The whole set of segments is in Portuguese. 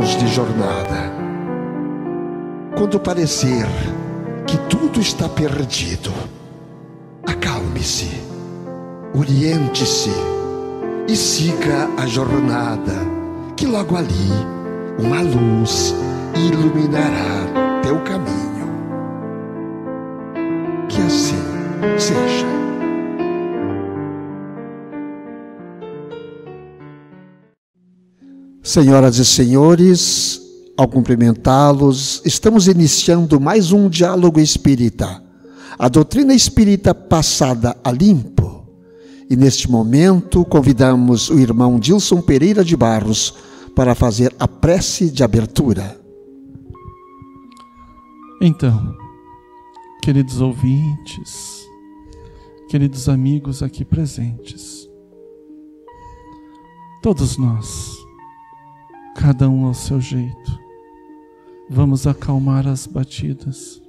momentos de jornada, quando parecer que tudo está perdido, acalme-se, oriente-se e siga a jornada, que logo ali uma luz iluminará teu caminho. Que assim seja. Senhoras e senhores, ao cumprimentá-los, estamos iniciando mais um diálogo espírita, a doutrina espírita passada a limpo. E neste momento convidamos o irmão Dilson Pereira de Barros para fazer a prece de abertura. Então, queridos ouvintes, queridos amigos aqui presentes, todos nós, cada um ao seu jeito, vamos acalmar as batidas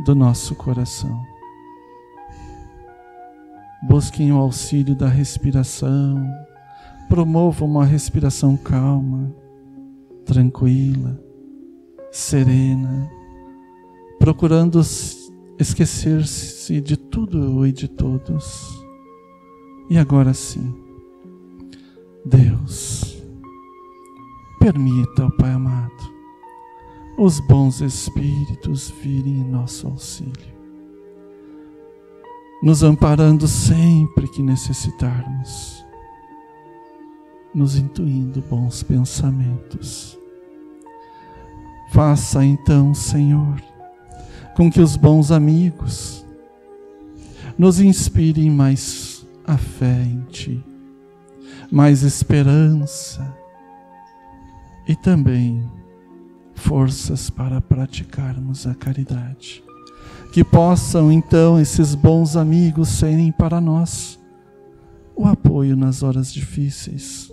do nosso coração. Busquem o auxílio da respiração, promovam uma respiração calma, tranquila, serena, procurando esquecer-se de tudo e de todos. E agora sim, Deus, permita, ó Pai amado, os bons espíritos virem em nosso auxílio, nos amparando sempre que necessitarmos, nos intuindo bons pensamentos. Faça então, Senhor, com que os bons amigos nos inspirem mais a fé em Ti, mais esperança e também forças para praticarmos a caridade. Que possam então esses bons amigos serem para nós o apoio nas horas difíceis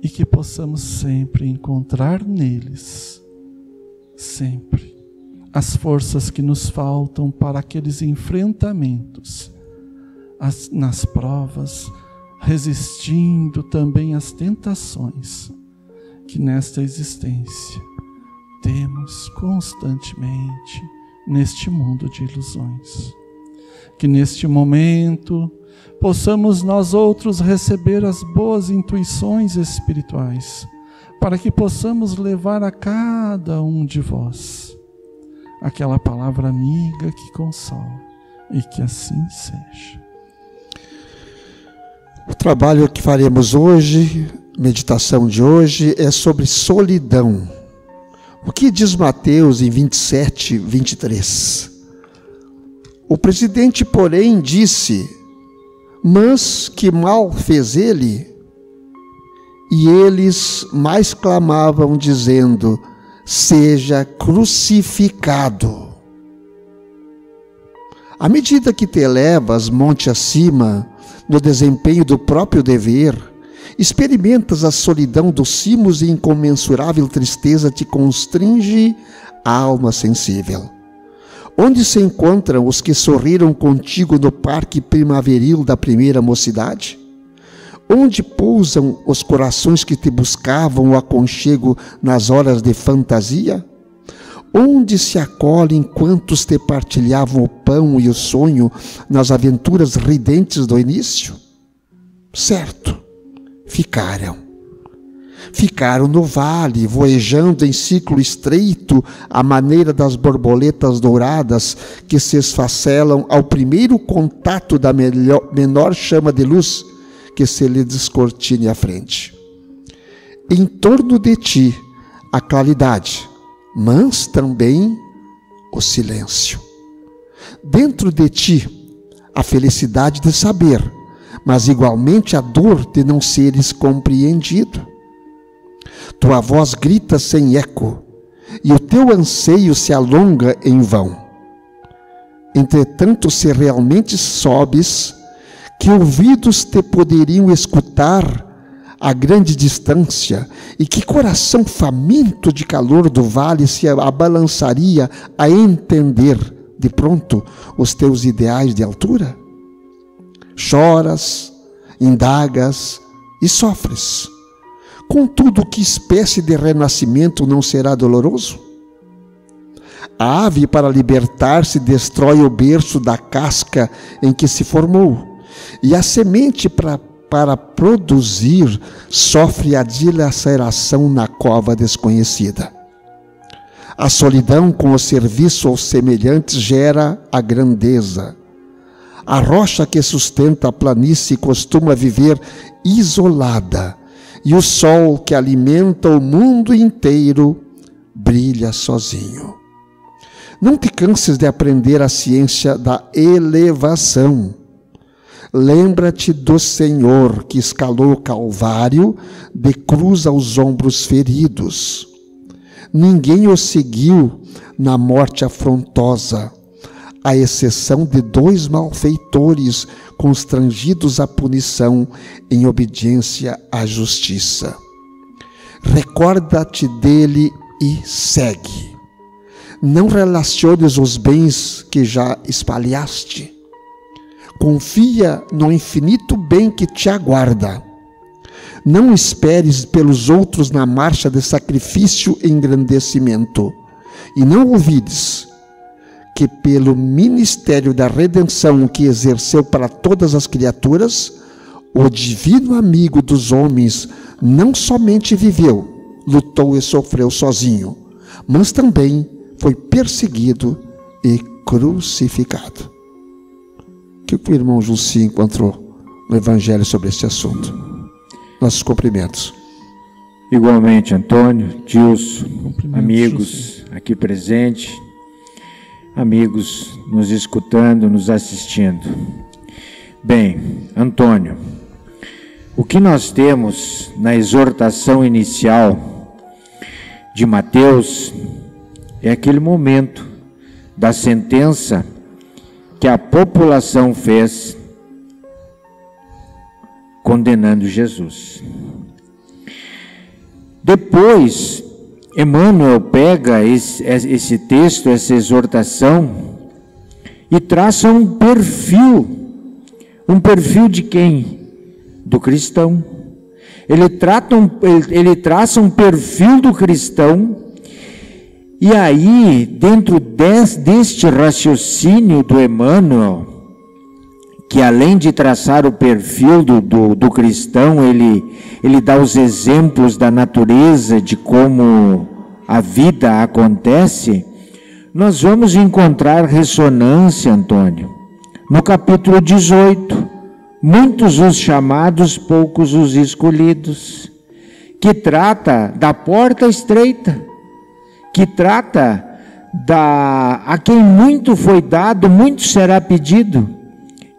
e que possamos sempre encontrar neles, sempre, as forças que nos faltam para aqueles enfrentamentos, nas provas, resistindo também às tentações que nesta existência temos constantemente neste mundo de ilusões. Que neste momento possamos nós outros receber as boas intuições espirituais, para que possamos levar a cada um de vós aquela palavra amiga que consola, e que assim seja. O trabalho que faremos hoje, meditação de hoje, é sobre solidão. O que diz Mateus em 27, 23? O presidente, porém, disse: mas que mal fez ele? E eles mais clamavam, dizendo: seja crucificado. À medida que te elevas monte acima, no desempenho do próprio dever, experimentas a solidão dos cimos e incomensurável tristeza te constringe a alma sensível. Onde se encontram os que sorriram contigo no parque primaveril da primeira mocidade? Onde pousam os corações que te buscavam o aconchego nas horas de fantasia? Onde se acolhem quantos te partilhavam o pão e o sonho nas aventuras ridentes do início? Certo, ficaram no vale, voejando em ciclo estreito, à maneira das borboletas douradas que se esfacelam ao primeiro contato da menor chama de luz que se lhe descortine à frente. Em torno de ti, a claridade, mas também o silêncio. Dentro de ti, a felicidade de saber, mas igualmente a dor de não seres compreendido. Tua voz grita sem eco, e o teu anseio se alonga em vão. Entretanto, se realmente sobes, que ouvidos te poderiam escutar a grande distância, e que coração faminto de calor do vale se abalançaria a entender, de pronto, os teus ideais de altura? Choras, indagas e sofres, Contudo, que espécie de renascimento não será doloroso? A ave, para libertar-se, destrói o berço da casca em que se formou, e a semente, para produzir, sofre a dilaceração na cova desconhecida. A solidão com o serviço aos semelhantes gera a grandeza. A rocha que sustenta a planície costuma viver isolada, e o sol que alimenta o mundo inteiro brilha sozinho. Não te canses de aprender a ciência da elevação. Lembra-te do Senhor que escalou o Calvário de cruz aos ombros feridos. Ninguém o seguiu na morte afrontosa, à exceção de 2 malfeitores constrangidos à punição em obediência à justiça. Recorda-te dele e segue. Não relaciones os bens que já espalhaste. Confia no infinito bem que te aguarda. Não esperes pelos outros na marcha de sacrifício e engrandecimento. E não ouvides que pelo ministério da redenção que exerceu para todas as criaturas, o divino amigo dos homens não somente viveu, lutou e sofreu sozinho, mas também foi perseguido e crucificado. O que o irmão Jussi encontrou no Evangelho sobre esse assunto? Nossos cumprimentos. Igualmente, Antônio, Dilson, amigos aqui presentes, amigos nos escutando, nos assistindo. Bem, Antônio, o que nós temos na exortação inicial de Mateus é aquele momento da sentença que a população fez condenando Jesus. Depois, Emmanuel pega esse texto, essa exortação, e traça um perfil de quem? Do cristão. Ele traça um perfil do cristão, e aí, dentro deste raciocínio do Emmanuel, que além de traçar o perfil do cristão, ele dá os exemplos da natureza, de como a vida acontece, nós vamos encontrar ressonância, Antônio, no capítulo 18, muitos os chamados, poucos os escolhidos, que trata da porta estreita, que trata a quem muito foi dado, muito será pedido,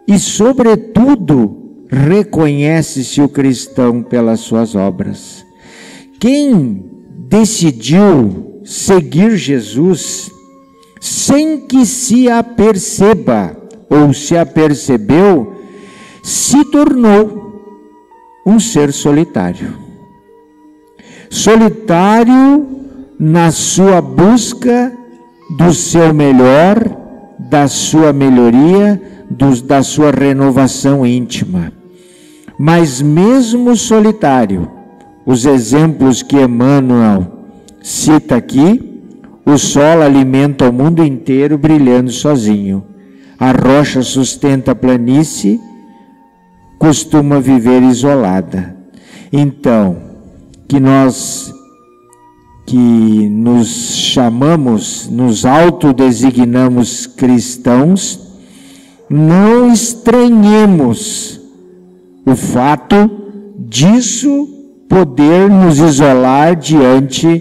e sobretudo reconhece-se o cristão pelas suas obras. Quem decidiu seguir Jesus sem que se aperceba ou se apercebeu, se tornou um ser solitário. Solitário na sua busca do seu melhor, da sua melhoria, da sua renovação íntima. Mas mesmo solitário, os exemplos que Emmanuel cita aqui, o sol alimenta o mundo inteiro brilhando sozinho. A rocha sustenta a planície, costuma viver isolada. Então, que nós que nos chamamos, nos autodesignamos cristãos, não estranhemos o fato disso poder nos isolar diante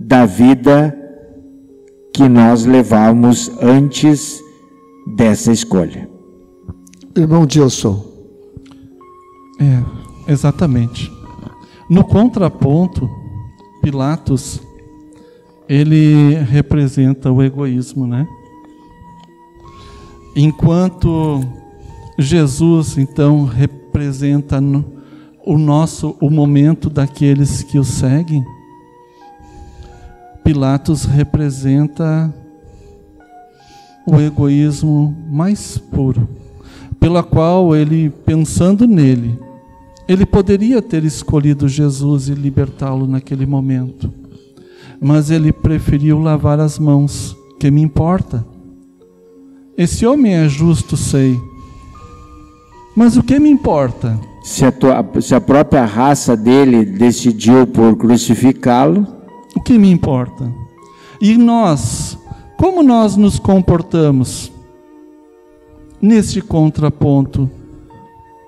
da vida que nós levamos antes dessa escolha. Irmão Dilson. Exatamente. No contraponto, Pilatos, ele representa o egoísmo, né? Enquanto Jesus, então, representa o momento daqueles que o seguem, Pilatos representa o egoísmo mais puro, pela qual ele, pensando nele, Ele poderia ter escolhido Jesus e libertá-lo naquele momento, mas ele preferiu lavar as mãos. Que me importa? Esse homem é justo, sei, mas o que me importa? Se a própria raça dele decidiu por crucificá-lo, o que me importa? E nós, como nós nos comportamos neste contraponto,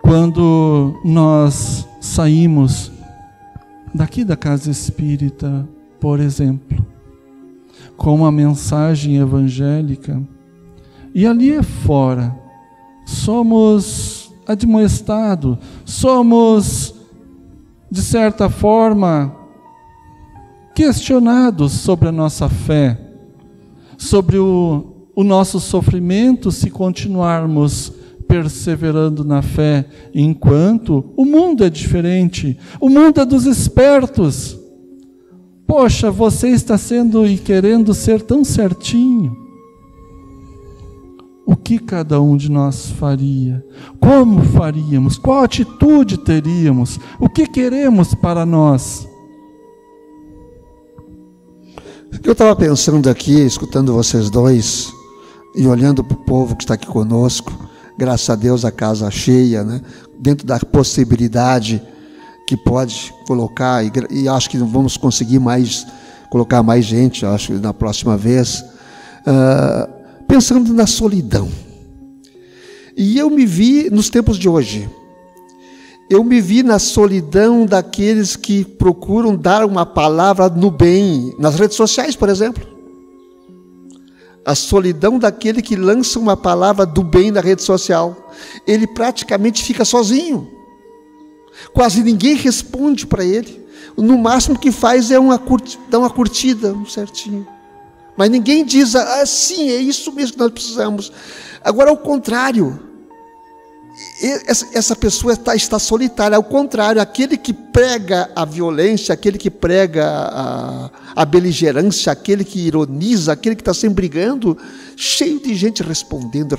quando nós saímos daqui da casa espírita, por exemplo, com uma mensagem evangélica, e ali fora somos admoestados, somos, de certa forma, questionados sobre a nossa fé, sobre o nosso sofrimento, se continuarmos perseverando na fé, enquanto o mundo é diferente, o mundo é dos espertos. Poxa, você está sendo e querendo ser tão certinho. O que cada um de nós faria? Como faríamos? Qual atitude teríamos? O que queremos para nós? Eu estava pensando aqui, escutando vocês dois, e olhando para o povo que está aqui conosco, graças a Deus a casa cheia, né? Dentro da possibilidade que pode colocar, e acho que vamos conseguir colocar mais gente, acho que na próxima vez, pensando na solidão. E eu me vi, nos tempos de hoje, eu me vi na solidão daqueles que procuram dar uma palavra no bem, nas redes sociais, por exemplo. A solidão daquele que lança uma palavra do bem na rede social. Ele praticamente fica sozinho. Quase ninguém responde para ele. No máximo que faz é dar uma curtida, certinho. Mas ninguém diz, sim, é isso mesmo que nós precisamos. Agora, ao contrário, essa pessoa está solitária. Ao contrário, aquele que prega a violência, aquele que prega a beligerância, aquele que ironiza, aquele que está sempre brigando, cheio de gente respondendo,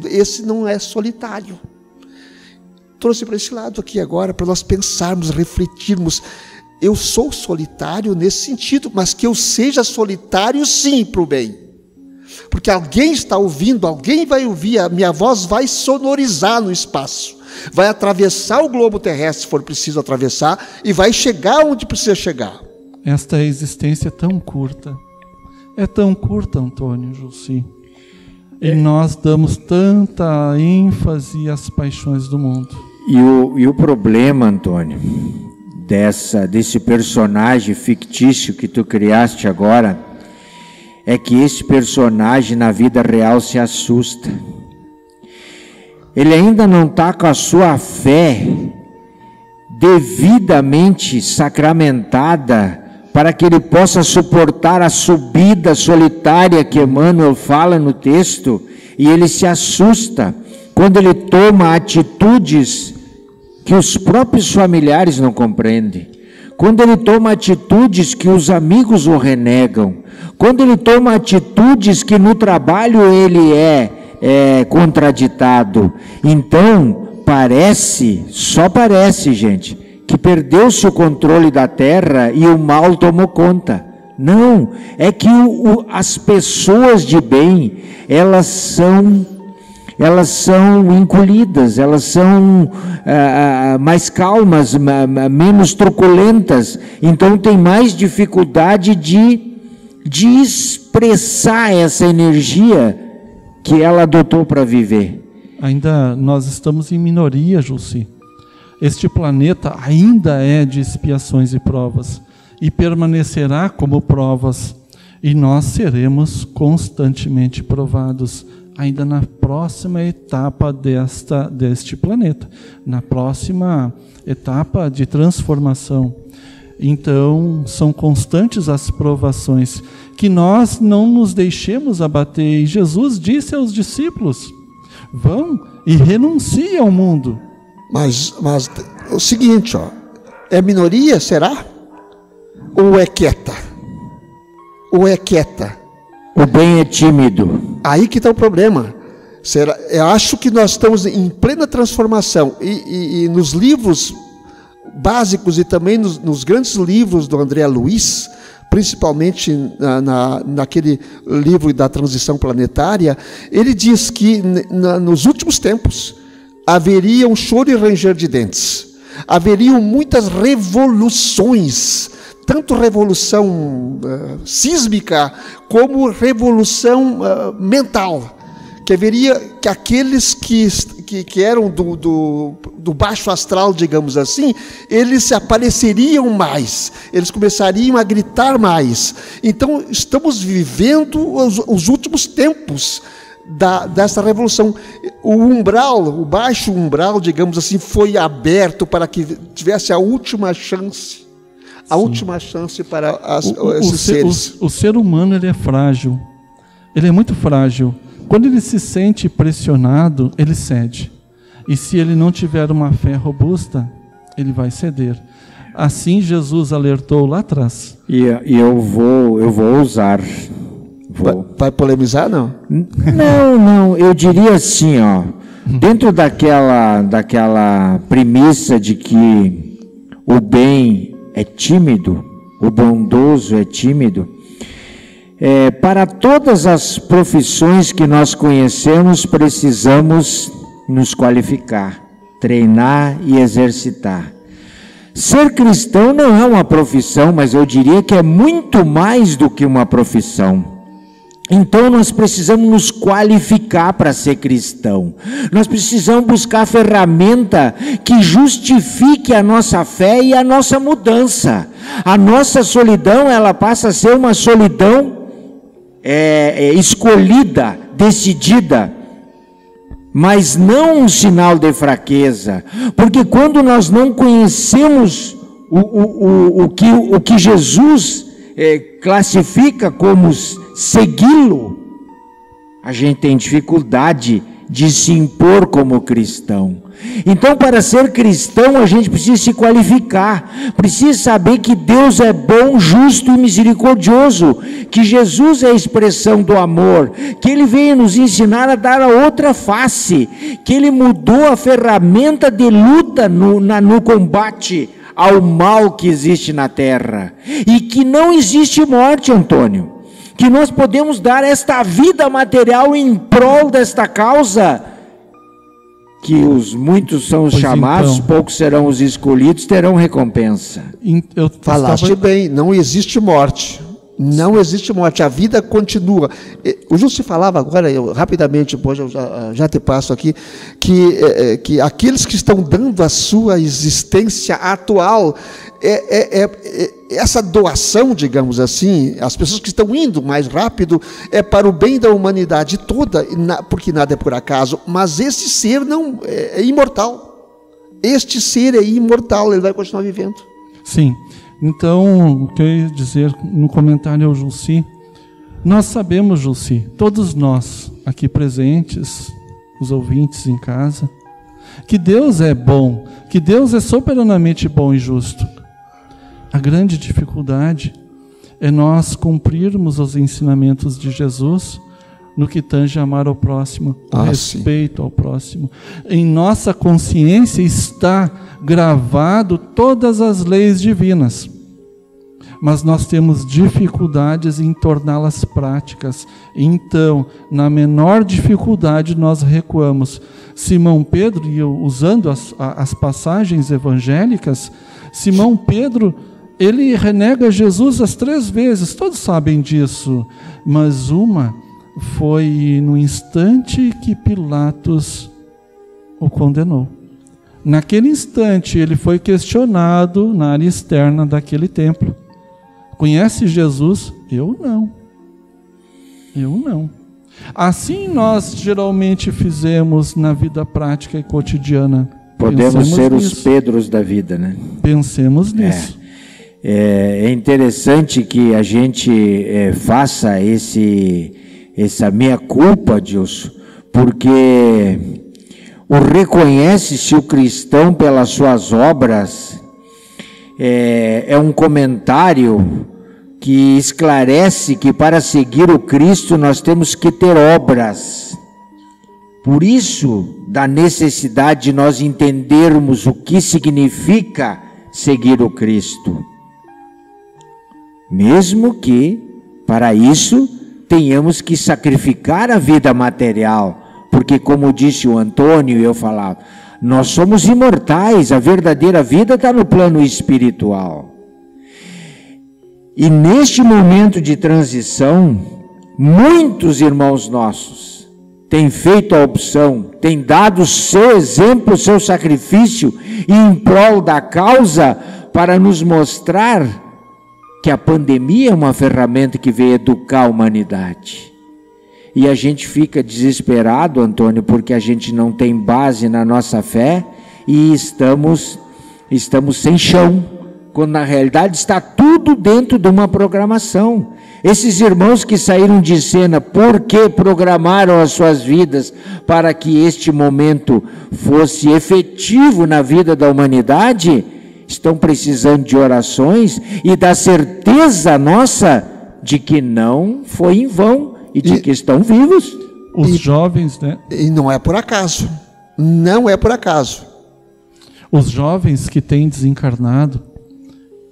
esse não é solitário. Trouxe para esse lado aqui agora, para nós pensarmos, refletirmos. Eu sou solitário nesse sentido, mas que eu seja solitário sim para o bem. Porque alguém está ouvindo, alguém vai ouvir, a minha voz vai sonorizar no espaço, vai atravessar o globo terrestre, se for preciso atravessar, e vai chegar onde precisa chegar. Esta existência é tão curta, Antônio, Jussi, e nós damos tanta ênfase às paixões do mundo. E o problema, Antônio, desse personagem fictício que tu criaste agora, é que esse personagem na vida real se assusta. Ele ainda não está com a sua fé devidamente sacramentada para que ele possa suportar a subida solitária que Emmanuel fala no texto, e ele se assusta quando ele toma atitudes que os próprios familiares não compreendem, quando ele toma atitudes que os amigos o renegam, quando ele toma atitudes que no trabalho ele é contraditado. Então, só parece, gente, que perdeu-se o controle da terra e o mal tomou conta. Não, é que as pessoas de bem, elas são encolhidas, elas são mais calmas, menos truculentas, então tem mais dificuldade de expressar essa energia que ela adotou para viver. Ainda nós estamos em minoria, Jussi. Este planeta ainda é de expiações e provas, e permanecerá como provas, e nós seremos constantemente provados, ainda na próxima etapa deste planeta, na próxima etapa de transformação. Então, são constantes as provações, que nós não nos deixemos abater. E Jesus disse aos discípulos, vão e renunciem ao mundo. Mas o seguinte, é minoria, será? Ou é quieta? O bem é tímido. Aí que está o problema. Eu acho que nós estamos em plena transformação. E nos livros básicos e também nos grandes livros do André Luiz, principalmente naquele livro da transição planetária, ele diz que nos últimos tempos haveria um choro e ranger de dentes, haveriam muitas revoluções, tanto revolução sísmica como revolução mental, que haveria que aqueles que eram do baixo astral, digamos assim, eles se apareceriam mais, eles começariam a gritar mais. Então, estamos vivendo os últimos tempos dessa revolução. O umbral, o baixo umbral, digamos assim, foi aberto para que tivesse a última chance, última chance para esses seres. O ser humano, ele é frágil, ele é muito frágil. Quando ele se sente pressionado, ele cede. E se ele não tiver uma fé robusta, ele vai ceder. Assim Jesus alertou lá atrás. E eu vou usar. Vai polemizar, não? Não, eu diria assim, ó, dentro daquela premissa de que o bem é tímido, o bondoso é tímido, para todas as profissões que nós conhecemos, precisamos nos qualificar, treinar e exercitar. Ser cristão não é uma profissão, mas eu diria que é muito mais do que uma profissão. Então nós precisamos nos qualificar para ser cristão. Nós precisamos buscar a ferramenta que justifique a nossa fé e a nossa mudança. A nossa solidão, ela passa a ser uma solidão escolhida, decidida, mas não um sinal de fraqueza, porque quando nós não conhecemos o que Jesus classifica como segui-lo, a gente tem dificuldade de se impor como cristão. Então, para ser cristão, a gente precisa se qualificar, precisa saber que Deus é bom, justo e misericordioso, que Jesus é a expressão do amor, que Ele veio nos ensinar a dar a outra face, que Ele mudou a ferramenta de luta no combate ao mal que existe na terra, e que não existe morte, Antônio, que nós podemos dar esta vida material em prol desta causa, que os muitos são os chamados, então, poucos serão os escolhidos, terão recompensa. Falaste bem, não existe morte. Não existe morte, a vida continua. O Júlio falava agora, rapidamente, depois eu já te passo aqui, que aqueles que estão dando a sua existência atual, essa doação, digamos assim, as pessoas que estão indo mais rápido, é para o bem da humanidade toda, porque nada é por acaso, mas esse ser não é imortal. Este ser é imortal, ele vai continuar vivendo. Sim. Então, o que eu ia dizer no comentário ao Jussi, nós sabemos, Jussi, todos nós aqui presentes, os ouvintes em casa, que Deus é bom, que Deus é soberanamente bom e justo. A grande dificuldade é nós cumprirmos os ensinamentos de Jesus no que tange amar ao próximo, o respeito ao próximo. Em nossa consciência está gravado todas as leis divinas, mas nós temos dificuldades em torná-las práticas. Então, na menor dificuldade, nós recuamos. Simão Pedro, e usando as passagens evangélicas, Simão Pedro, ele renega Jesus as 3 vezes, todos sabem disso, mas uma foi no instante que Pilatos o condenou. Naquele instante, ele foi questionado na área externa daquele templo. Conhece Jesus? Eu não. Eu não. Assim nós geralmente fizemos na vida prática e cotidiana. Podemos ser os Pedros da vida, né? Pensemos nisso. É interessante que a gente faça essa meia-culpa, Dilson, porque o reconhece-se o cristão pelas suas obras é um comentário que esclarece que para seguir o Cristo nós temos que ter obras. Por isso, da necessidade de nós entendermos o que significa seguir o Cristo. Mesmo que, para isso, tenhamos que sacrificar a vida material, porque, como disse o Antônio e eu falava, nós somos imortais, a verdadeira vida está no plano espiritual. E neste momento de transição, muitos irmãos nossos têm feito a opção, têm dado o seu exemplo, o seu sacrifício em prol da causa, para nos mostrar que a pandemia é uma ferramenta que veio educar a humanidade. E a gente fica desesperado, Antônio, porque a gente não tem base na nossa fé e estamos sem chão, quando na realidade está tudo dentro de uma programação. Esses irmãos que saíram de cena, porque programaram as suas vidas para que este momento fosse efetivo na vida da humanidade, estão precisando de orações e da certeza nossa de que não foi em vão e de que estão vivos. Os jovens, né? E não é por acaso. Não é por acaso. Os jovens que têm desencarnado,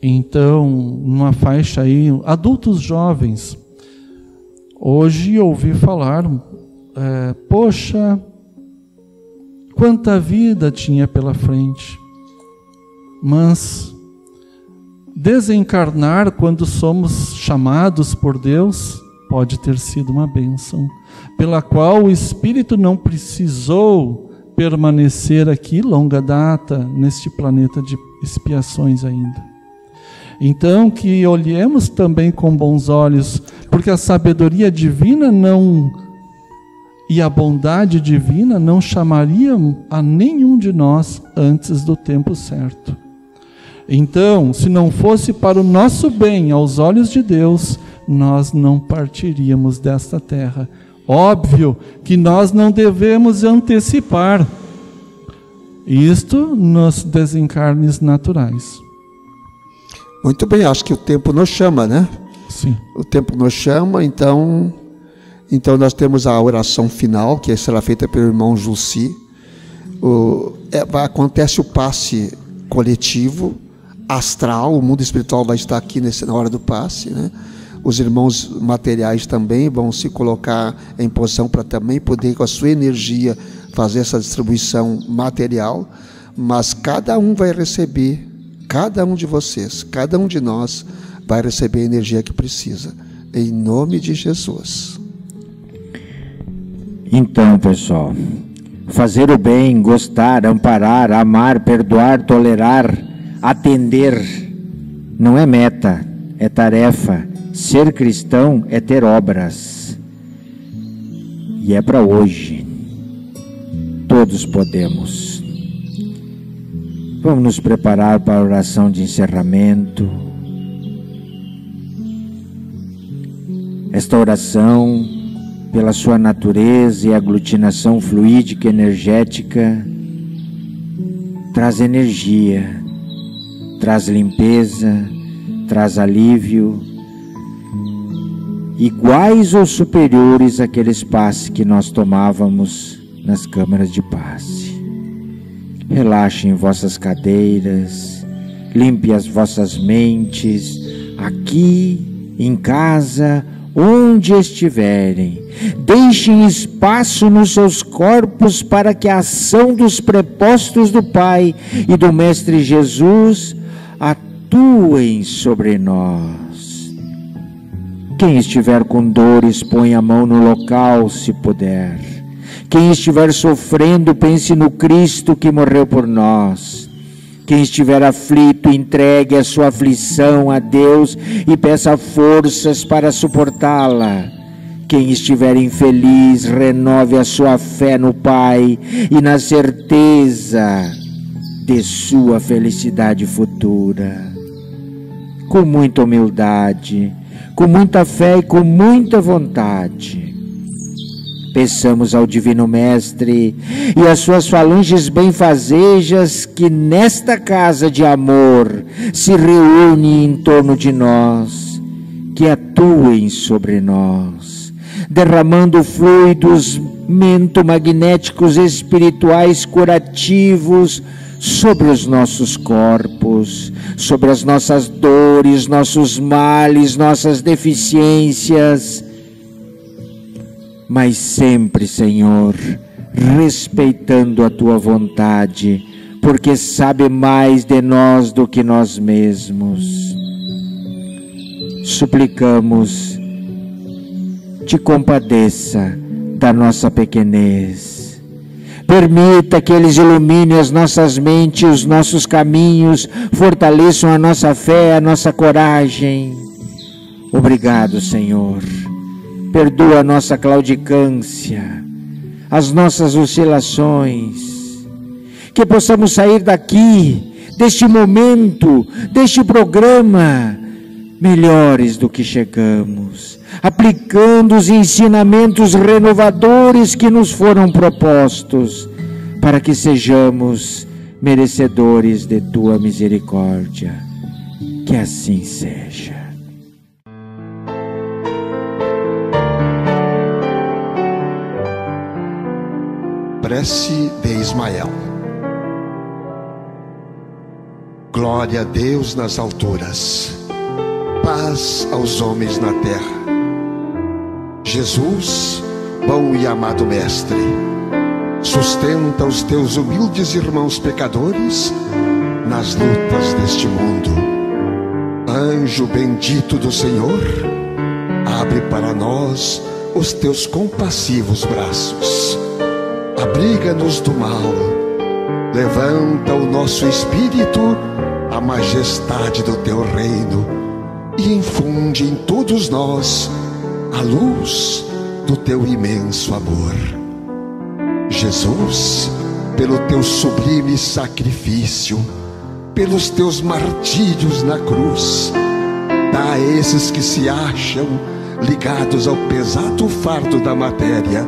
então, numa faixa aí, adultos jovens, hoje ouvi falar, poxa, quanta vida tinha pela frente, mas desencarnar quando somos chamados por Deus pode ter sido uma bênção, pela qual o espírito não precisou permanecer aqui longa data neste planeta de expiações ainda. Então, que olhemos também com bons olhos, porque a sabedoria divina e a bondade divina não chamariam a nenhum de nós antes do tempo certo. Então, se não fosse para o nosso bem aos olhos de Deus, nós não partiríamos desta terra. Óbvio que nós não devemos antecipar isto nos desencarnes naturais. Muito bem, acho que o tempo nos chama, né? Sim. O tempo nos chama, então nós temos a oração final, que será feita pelo irmão Jussi. Acontece o passe coletivo, astral, o mundo espiritual vai estar aqui na hora do passe, né? Os irmãos materiais também vão se colocar em posição para também poder, com a sua energia, fazer essa distribuição material, mas cada um vai receber, cada um de vocês, cada um de nós vai receber a energia que precisa, em nome de Jesus. Então, pessoal, fazer o bem, gostar, amparar, amar, perdoar, tolerar, atender, não é meta, é tarefa. Ser cristão é ter obras, e é para hoje. Todos podemos. Vamos nos preparar para a oração de encerramento. Esta oração, pela sua natureza e aglutinação fluídica e energética, traz energia, traz limpeza, traz alívio, iguais ou superiores àqueles passes que nós tomávamos nas câmaras de passe. Relaxem vossas cadeiras, limpe as vossas mentes, aqui, em casa, onde estiverem. Deixem espaço nos seus corpos para que a ação dos prepostos do Pai e do Mestre Jesus atuem sobre nós. Quem estiver com dores, põe a mão no local, se puder. Quem estiver sofrendo, pense no Cristo que morreu por nós. Quem estiver aflito, entregue a sua aflição a Deus e peça forças para suportá-la. Quem estiver infeliz, renove a sua fé no Pai e na certeza de sua felicidade futura. Com muita humildade, com muita fé e com muita vontade, peçamos ao Divino Mestre e às suas falanges benfazejas que nesta casa de amor se reúne em torno de nós, que atuem sobre nós, derramando fluidos mentomagnéticos espirituais curativos sobre os nossos corpos, sobre as nossas dores, nossos males, nossas deficiências, mas sempre, Senhor, respeitando a Tua vontade, porque sabe mais de nós do que nós mesmos. Suplicamos, te compadeça da nossa pequenez. Permita que eles iluminem as nossas mentes, os nossos caminhos, fortaleçam a nossa fé, a nossa coragem. Obrigado, Senhor. Perdoa a nossa claudicância, as nossas oscilações. Que possamos sair daqui, deste momento, deste programa, melhores do que chegamos, aplicando os ensinamentos renovadores que nos foram propostos, para que sejamos merecedores de Tua misericórdia. Que assim seja. Prece de Ismael. Glória a Deus nas alturas, paz aos homens na terra. Jesus, bom e amado Mestre, sustenta os teus humildes irmãos pecadores nas lutas deste mundo. Anjo bendito do Senhor, abre para nós os teus compassivos braços. Abriga-nos do mal, levanta o nosso espírito à majestade do teu reino e infunde em todos nós a luz do teu imenso amor. Jesus, pelo teu sublime sacrifício, pelos teus martírios na cruz, dá a esses que se acham ligados ao pesado fardo da matéria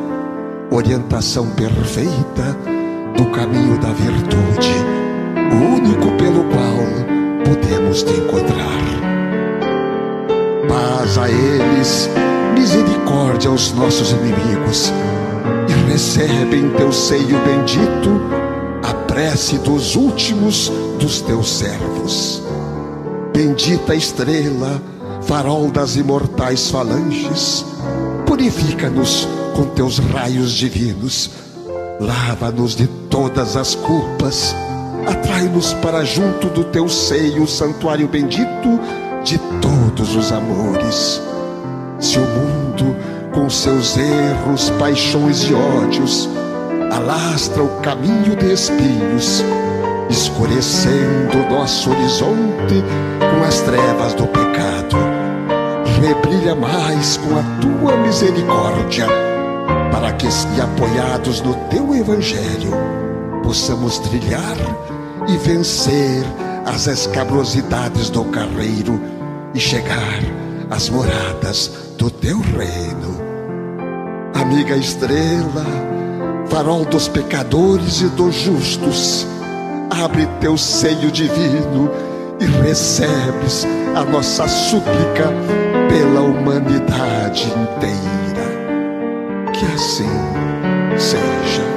orientação perfeita do caminho da virtude, o único pelo qual podemos te encontrar. Paz a eles, misericórdia aos nossos inimigos, e recebe em teu seio bendito a prece dos últimos dos teus servos. Bendita estrela, farol das imortais falanges, purifica-nos com teus raios divinos, lava-nos de todas as culpas, atrai-nos para junto do teu seio, o santuário bendito de todos os amores. Se o mundo, com seus erros, paixões e ódios, alastra o caminho de espinhos, escurecendo nosso horizonte com as trevas do pecado, rebrilha mais com a tua misericórdia, para que, apoiados no teu evangelho, possamos trilhar e vencer as escabrosidades do carreiro e chegar às moradas do teu reino. Amiga estrela, farol dos pecadores e dos justos, abre teu seio divino e recebes a nossa súplica pela humanidade inteira. Que assim seja.